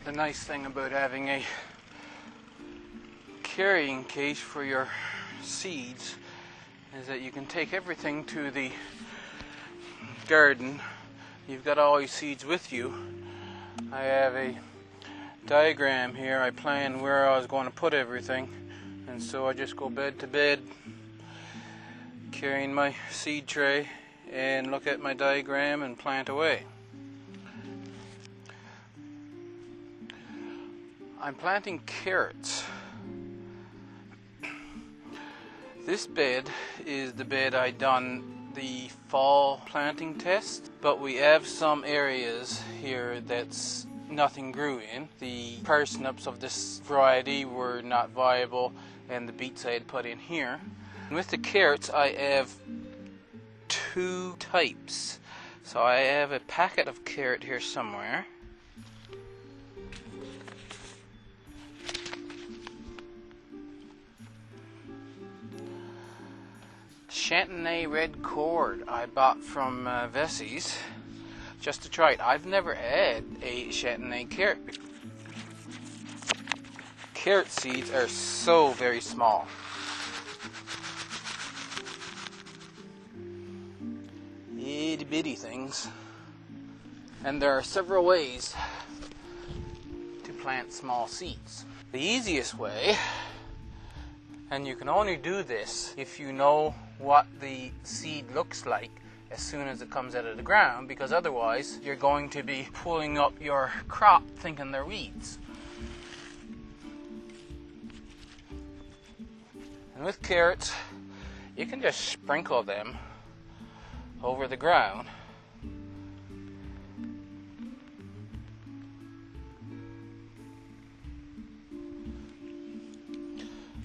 The nice thing about having a carrying case for your seeds is that you can take everything to the garden. You've got all your seeds with you. I have a diagram here. I planned where I was going to put everything, and so I just go bed to bed carrying my seed tray and look at my diagram and plant away. I'm planting carrots. This bed is the bed I done the fall planting test, but we have some areas here that's nothing grew in. The parsnips of this variety were not viable, and the beets I had put in here. And with the carrots I have two types. So I have a packet of carrot here somewhere. Chantenay red cord I bought from Vessey's just to try it. I've never had a Chantenay carrot before. Carrot seeds are so very small. Itty bitty things. And there are several ways to plant small seeds. The easiest way, and you can only do this if you know what the seed looks like as soon as it comes out of the ground, because otherwise you're going to be pulling up your crop thinking they're weeds. And with carrots, you can just sprinkle them over the ground.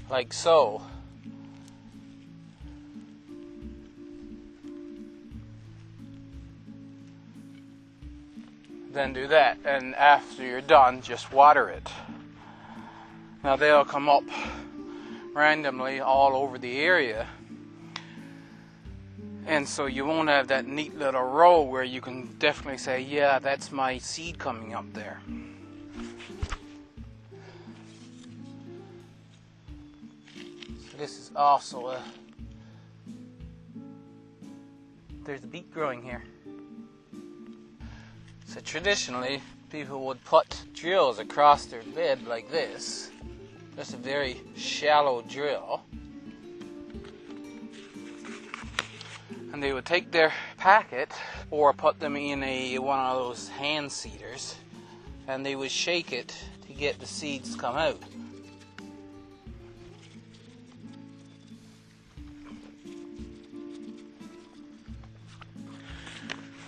Like so. Then do that, and after you're done, just water it. Now they'll come up randomly all over the area, and so you won't have that neat little row where you can definitely say, yeah, that's my seed coming up there. So this is also there's a beet growing here. So traditionally, people would put drills across their bed like this, just a very shallow drill, and they would take their packet or put them in one of those hand seeders, and they would shake it to get the seeds to come out.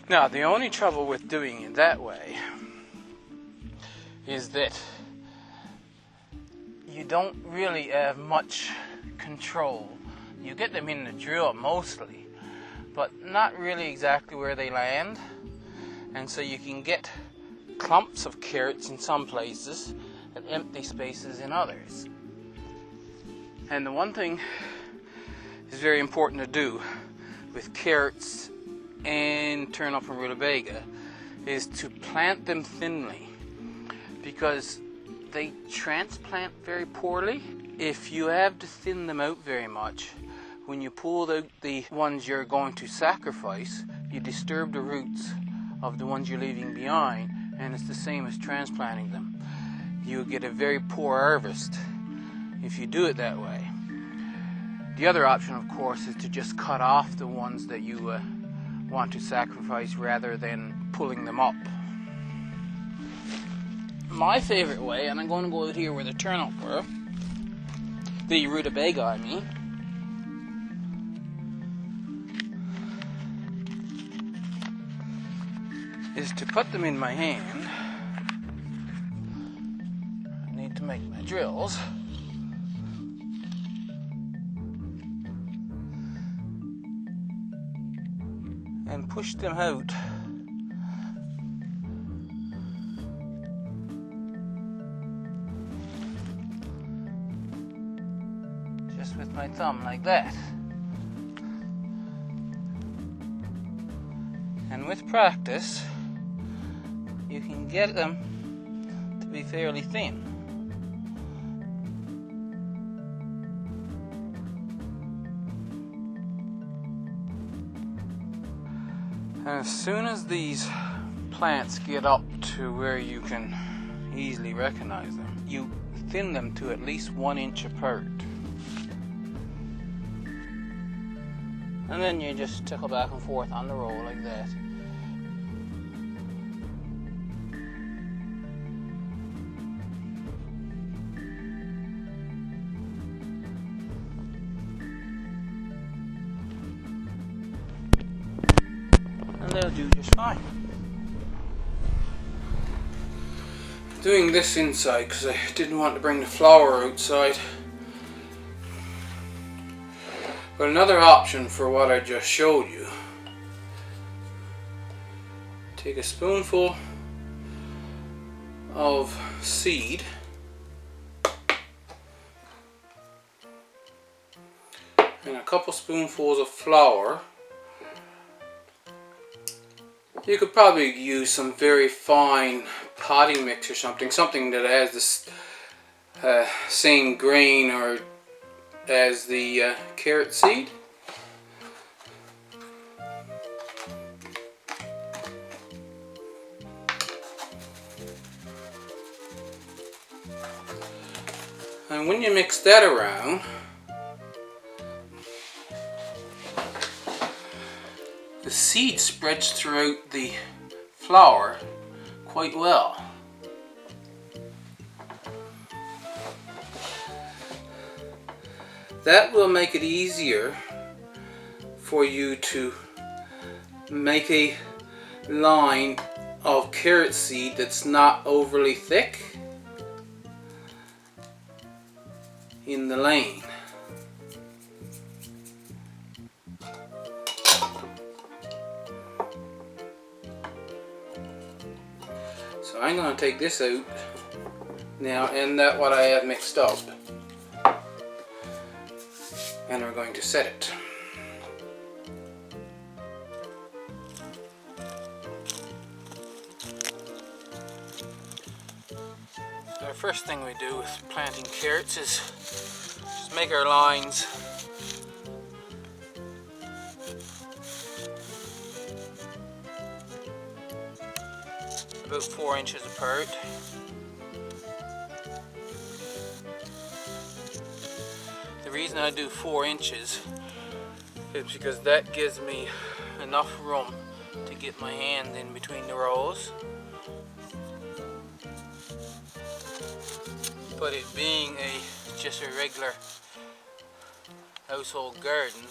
Now, the only trouble with doing it that way is that you don't really have much control. You get them in the drill mostly, but not really exactly where they land. And so you can get clumps of carrots in some places and empty spaces in others. And the one thing is very important to do with carrots and turnip and rutabaga is to plant them thinly, because they transplant very poorly. If you have to thin them out very much, when you pull out the ones you're going to sacrifice, you disturb the roots of the ones you're leaving behind, and it's the same as transplanting them. You'll get a very poor harvest if you do it that way. The other option, of course, is to just cut off the ones that you want to sacrifice rather than pulling them up. My favorite way, and I'm going to go out here where the turnip were, the rutabaga I mean, is to put them in my hand. I need to make my drills. And push them out just with my thumb like that. And with practice, you can get them to be fairly thin. And as soon as these plants get up to where you can easily recognize them, you thin them to at least 1 inch apart. And then you just tickle back and forth on the row like that. And they'll do just fine. Doing this inside because I didn't want to bring the flower outside. But another option for what I just showed you, take a spoonful of seed and a couple spoonfuls of flour. You could probably use some very fine potting mix or something that has this same grain or as the carrot seed. And when you mix that around, the seed spreads throughout the flour quite well. That will make it easier for you to make a line of carrot seed that's not overly thick in the lane. So I'm going to take this out now, and that what I have mixed up. And we're going to set it. The first thing we do with planting carrots is just make our lines about 4 inches apart. The reason I do 4 inches is because that gives me enough room to get my hand in between the rows. But it being just a regular household garden,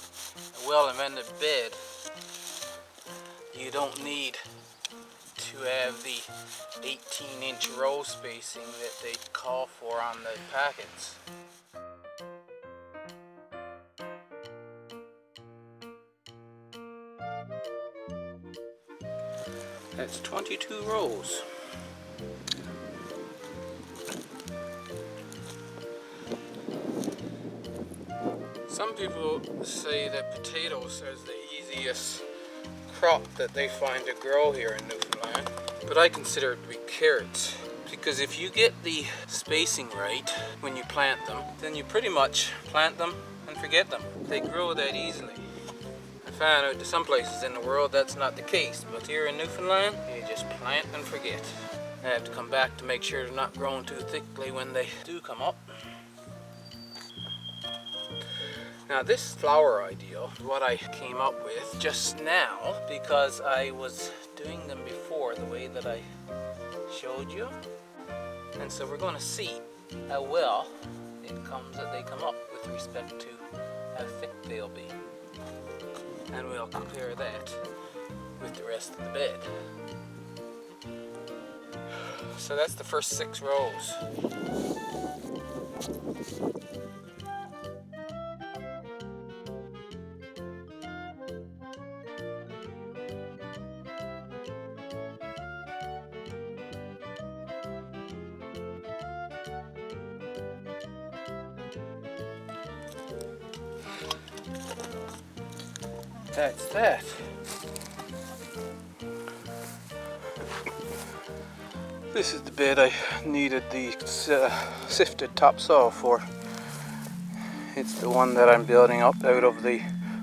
a well-amended bed, you don't need to have the 18-inch row spacing that they call for on the packets. That's 22 rows. Some people say that potatoes are the easiest crop that they find to grow here in Newfoundland, but I consider it to be carrots, because if you get the spacing right when you plant them, then you pretty much plant them and forget them. They grow that easily. I found out that some places in the world that's not the case, but here in Newfoundland, you just plant and forget. I have to come back to make sure they're not growing too thickly when they do come up. Now this flower idea, what I came up with just now, because I was doing them before the way that I showed you. And so we're going to see how well they come up with respect to how thick they'll be. And we'll compare that with the rest of the bed. So that's the first 6 rows. That's that. This is the bed I needed the sifted topsoil for. It's the one that I'm building up out of the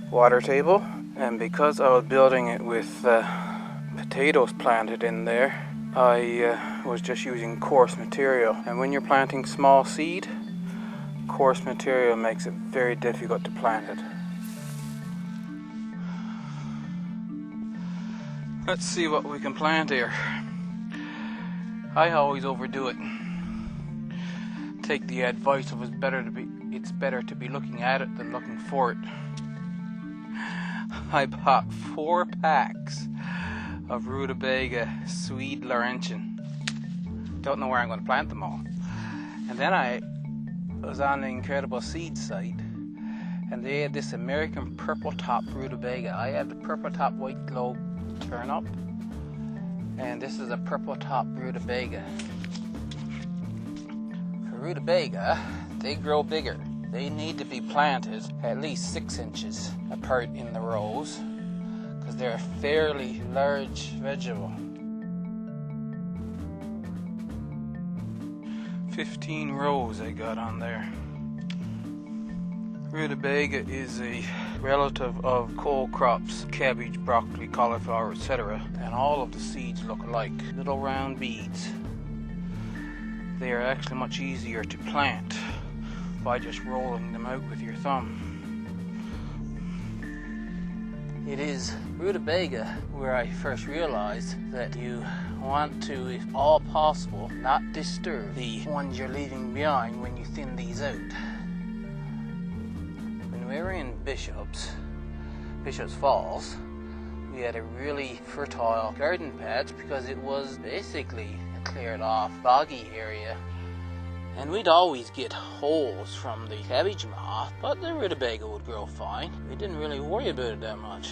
water table, and because I was building it with potatoes planted in there, I was just using coarse material. And when you're planting small seed, coarse material makes it very difficult to plant it. Let's see what we can plant here. I always overdo it. Take the advice of it's better to be looking at it than looking for it. I bought 4 packs of rutabaga Swede Laurentian. Don't know where I'm going to plant them all. And then I was on the Incredible Seed site, and they had this American purple top rutabaga. I have the purple top white globe turnip, and this is a purple top rutabaga. For rutabaga, they grow bigger. They need to be planted at least 6 inches apart in the rows because they're a fairly large vegetable. 15 rows I got on there. Rutabaga is a relative of cole crops, cabbage, broccoli, cauliflower, etc. And all of the seeds look alike, little round beads. They are actually much easier to plant by just rolling them out with your thumb. It is rutabaga where I first realized that you want to, if all possible, not disturb the ones you're leaving behind when you thin these out. When we were in Bishop's Falls, we had a really fertile garden patch because it was basically a cleared off boggy area. And we'd always get holes from the cabbage moth, but the rutabaga would grow fine. We didn't really worry about it that much.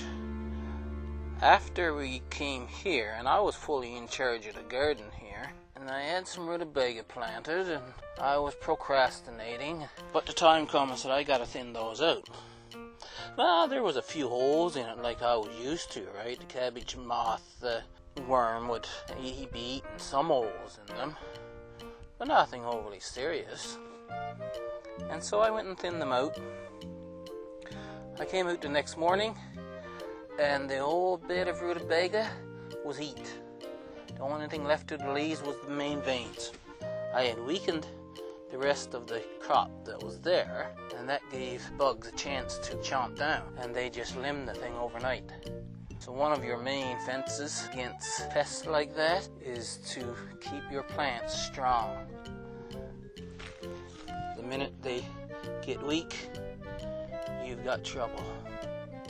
After we came here, and I was fully in charge of the garden here, and I had some rutabaga planted, and I was procrastinating, but the time comes that I gotta thin those out. Well, there was a few holes in it like I was used to, right? The cabbage moth worm would be eating some holes in them, but nothing overly serious. And so I went and thinned them out. I came out the next morning, and the whole bed of rutabaga was eat. The only thing left of the leaves was the main veins. I had weakened the rest of the crop that was there, and that gave bugs a chance to chomp down, and they just limbed the thing overnight. So one of your main fences against pests like that is to keep your plants strong. The minute they get weak, you've got trouble.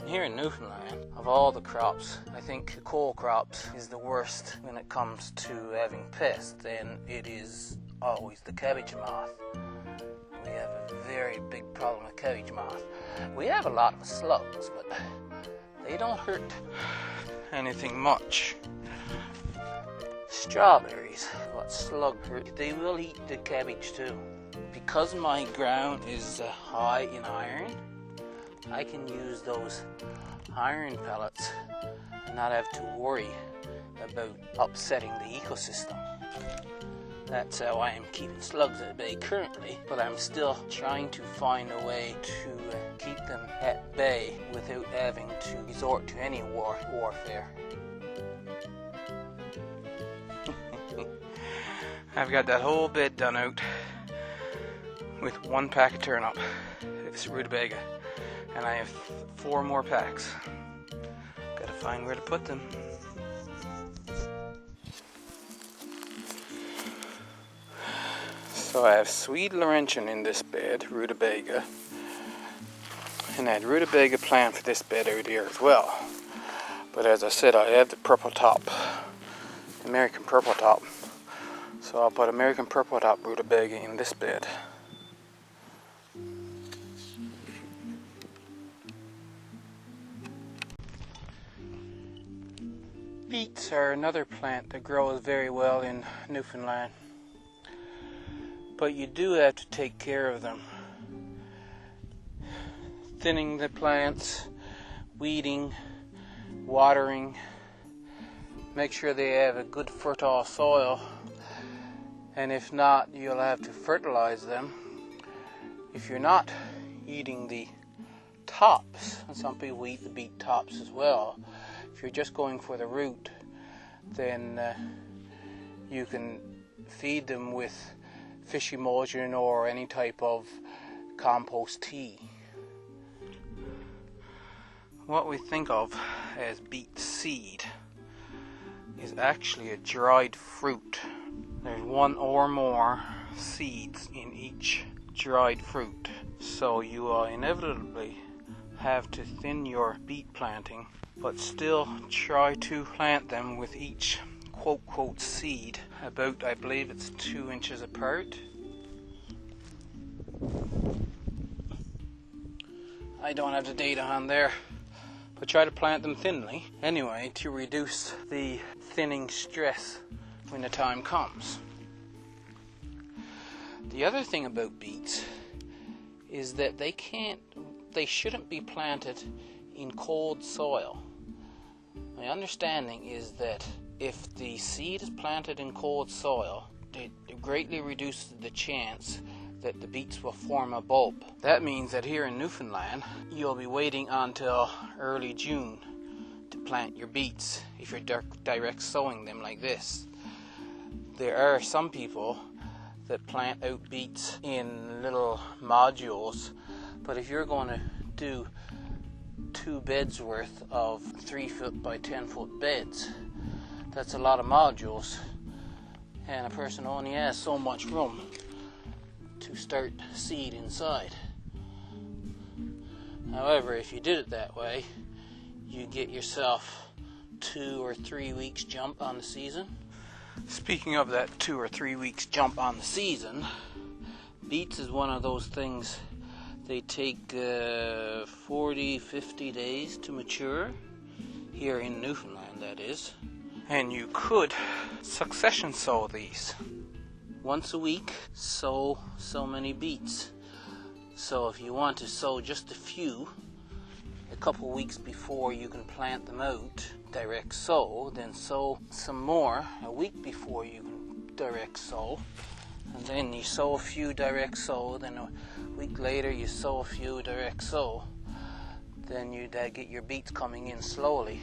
Here in Newfoundland, of all the crops, I think the cole crops is the worst when it comes to having pests, and it is always the cabbage moth. We have a very big problem with cabbage moth. We have a lot of slugs, but they don't hurt anything much. Strawberries, what slug hurt, they will eat the cabbage too. Because my ground is high in iron, I can use those iron pellets and not have to worry about upsetting the ecosystem. That's how I am keeping slugs at bay currently, but I'm still trying to find a way to keep them at bay without having to resort to any warfare. I've got that whole bed done out with 1 pack of turnip. It's rutabaga. And I have 4 more packs. Gotta find where to put them. So I have Swede Laurentian in this bed, rutabaga. And I had rutabaga planned for this bed out here as well. But as I said, I have the purple top, American purple top. So I'll put American purple top rutabaga in this bed. Beets are another plant that grows very well in Newfoundland, but you do have to take care of them. Thinning the plants, weeding, watering, make sure they have a good fertile soil, and if not, you'll have to fertilize them. If you're not eating the tops, and some people eat the beet tops as well, if you're just going for the root, then you can feed them with fish emulsion or any type of compost tea. What we think of as beet seed is actually a dried fruit. There's one or more seeds in each dried fruit, so you will inevitably have to thin your beet planting, but still try to plant them with each quote seed about, I believe it's 2 inches apart. I don't have the data on there, but try to plant them thinly anyway to reduce the thinning stress when the time comes. The other thing about beets is that they shouldn't be planted in cold soil. My understanding is that if the seed is planted in cold soil, it greatly reduces the chance that the beets will form a bulb. That means that here in Newfoundland, you'll be waiting until early June to plant your beets if you're direct sowing them like this. There are some people that plant out beets in little modules, but if you're going to do 2 beds worth of 3-foot by 10-foot beds, that's a lot of modules, and a person only has so much room to start seed inside. However, if you did it that way, you get yourself 2 or 3 weeks jump on the season. Speaking of that 2 or 3 weeks jump on the season, beets is one of those things, they take 40-50 days to mature, here in Newfoundland that is, and you could succession sow these. Once a week, sow so many beets. So if you want to sow just a few, a couple weeks before you can plant them out, direct sow, then sow some more a week before you can direct sow, and then you sow a few direct sow, then a week later you sow a few direct sow, then you get your beets coming in slowly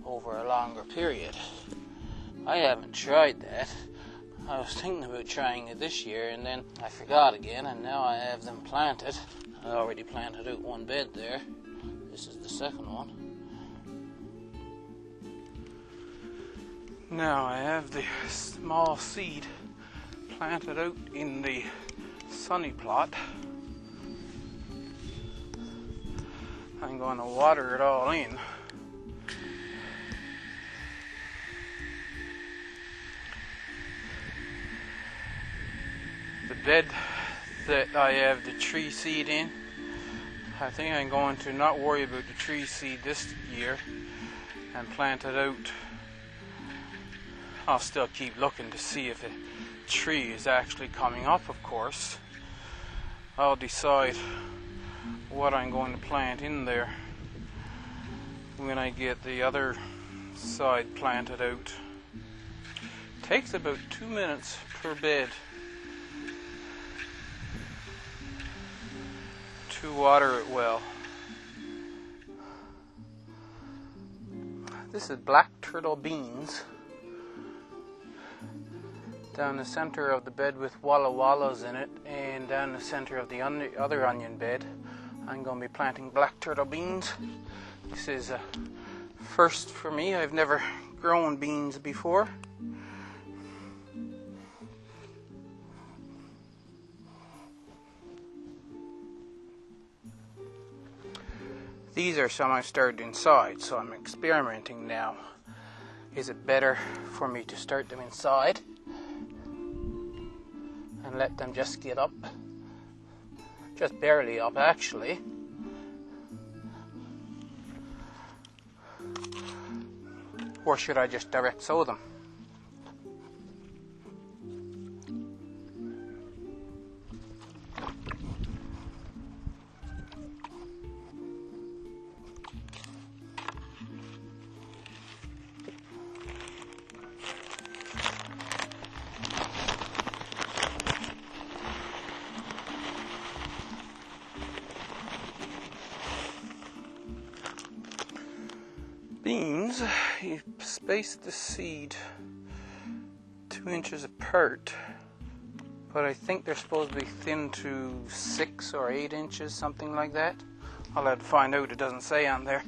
over a longer period. I haven't tried that. I was thinking about trying it this year, and then I forgot again, and now I have them planted. I already planted out 1 bed there. This is the second one. Now I have the small seed planted out in the sunny plot. I'm going to water it all in. The bed that I have the tree seed in, I think I'm going to not worry about the tree seed this year and plant it out. I'll still keep looking to see if a tree is actually coming up, of course. I'll decide what I'm going to plant in there when I get the other side planted out. It takes about 2 minutes per bed to water it well. This is black turtle beans down the center of the bed with walla wallas in it, and down the center of the other onion bed I'm going to be planting black turtle beans. This is a first for me. I've never grown beans before. These are some I started inside, so I'm experimenting now. Is it better for me to start them inside and let them just get up? Just barely up, actually. Or should I just direct sow them? beans, you space the seed 2 inches apart, but I think they're supposed to be thin to 6 or 8 inches, something like that. I'll have to find out, it doesn't say on there.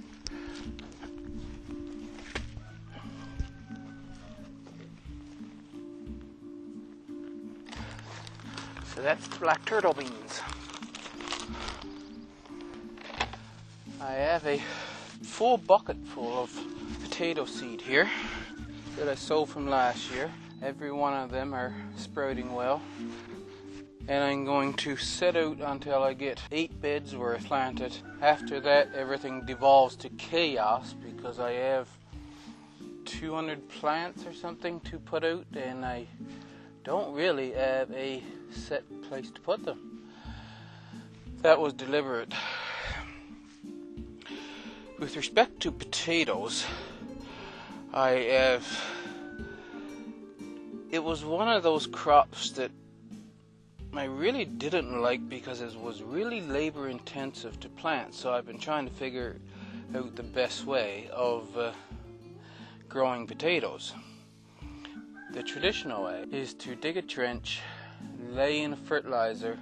So that's black turtle beans. I have a full bucket full of potato seed here that I sowed from last year. Every one of them are sprouting well. And I'm going to set out until I get 8 beds worth planted. After that, everything devolves to chaos because I have 200 plants or something to put out, and I don't really have a set place to put them. That was deliberate. With respect to potatoes, it was one of those crops that I really didn't like because it was really labor intensive to plant. So I've been trying to figure out the best way of growing potatoes. The traditional way is to dig a trench, lay in a fertilizer,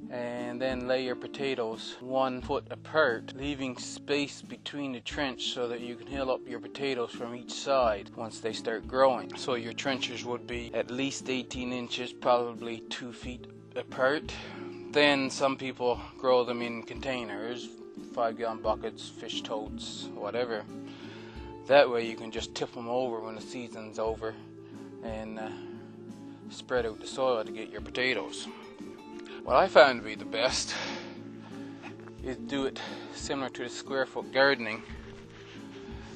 and then lay your potatoes 1 foot apart, leaving space between the trench so that you can hill up your potatoes from each side once they start growing. So your trenches would be at least 18 inches, probably 2 feet apart. Then some people grow them in containers, 5-gallon buckets, fish totes, whatever. That way you can just tip them over when the season's over and spread out the soil to get your potatoes. What I found to be the best is do it similar to the square foot gardening.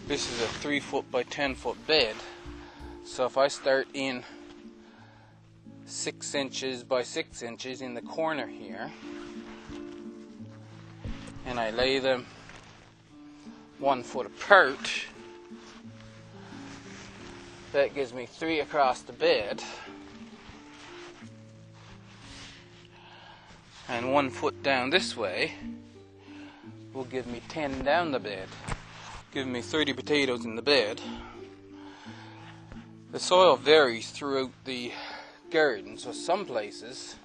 This is a 3 foot by 10 foot bed. So if I start in 6 inches by 6 inches in the corner here, and I lay them 1 foot apart, that gives me 3 across the bed. And 1 foot down this way will give me 10 down the bed, giving me 30 potatoes in the bed. The soil varies throughout the garden, so some places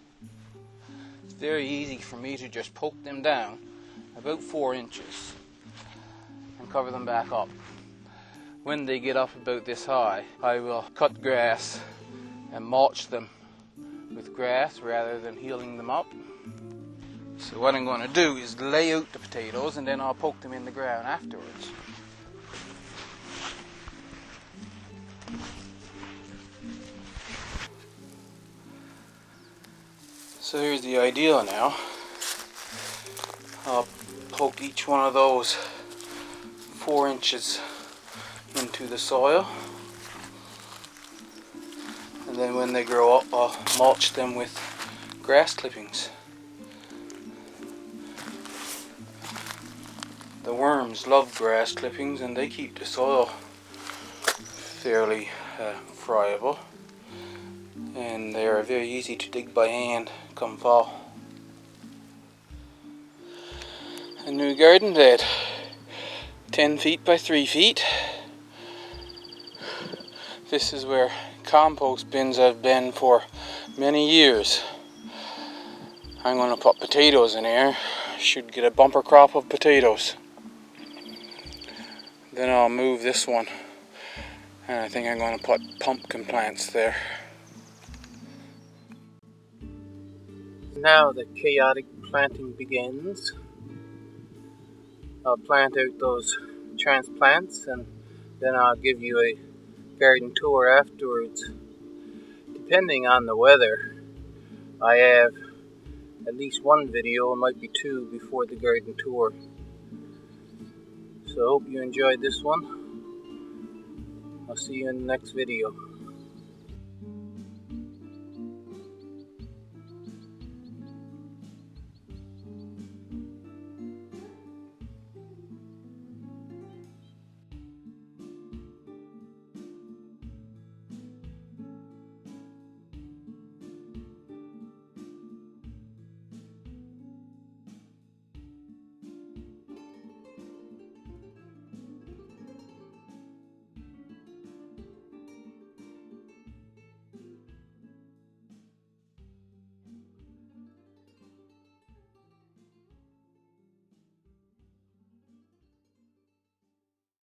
it's very easy for me to just poke them down about 4 inches and cover them back up. When they get up about this high, I will cut grass and mulch them with grass rather than healing them up. So what I'm going to do is lay out the potatoes and then I'll poke them in the ground afterwards. So here's the idea now. I'll poke each one of those 4 inches into the soil. And then when they grow up, I'll mulch them with grass clippings. The worms love grass clippings and they keep the soil fairly friable, and they are very easy to dig by hand come fall. A new garden bed, 10 feet by 3 feet. This is where compost bins have been for many years. I'm going to put potatoes in here. Should get a bumper crop of potatoes. Then I'll move this one, and I think I'm going to put pumpkin plants there. Now the chaotic planting begins. I'll plant out those transplants and then I'll give you a garden tour afterwards. Depending on the weather, I have at least one video, it might be 2 before the garden tour. So I hope you enjoyed this one. I'll see you in the next video.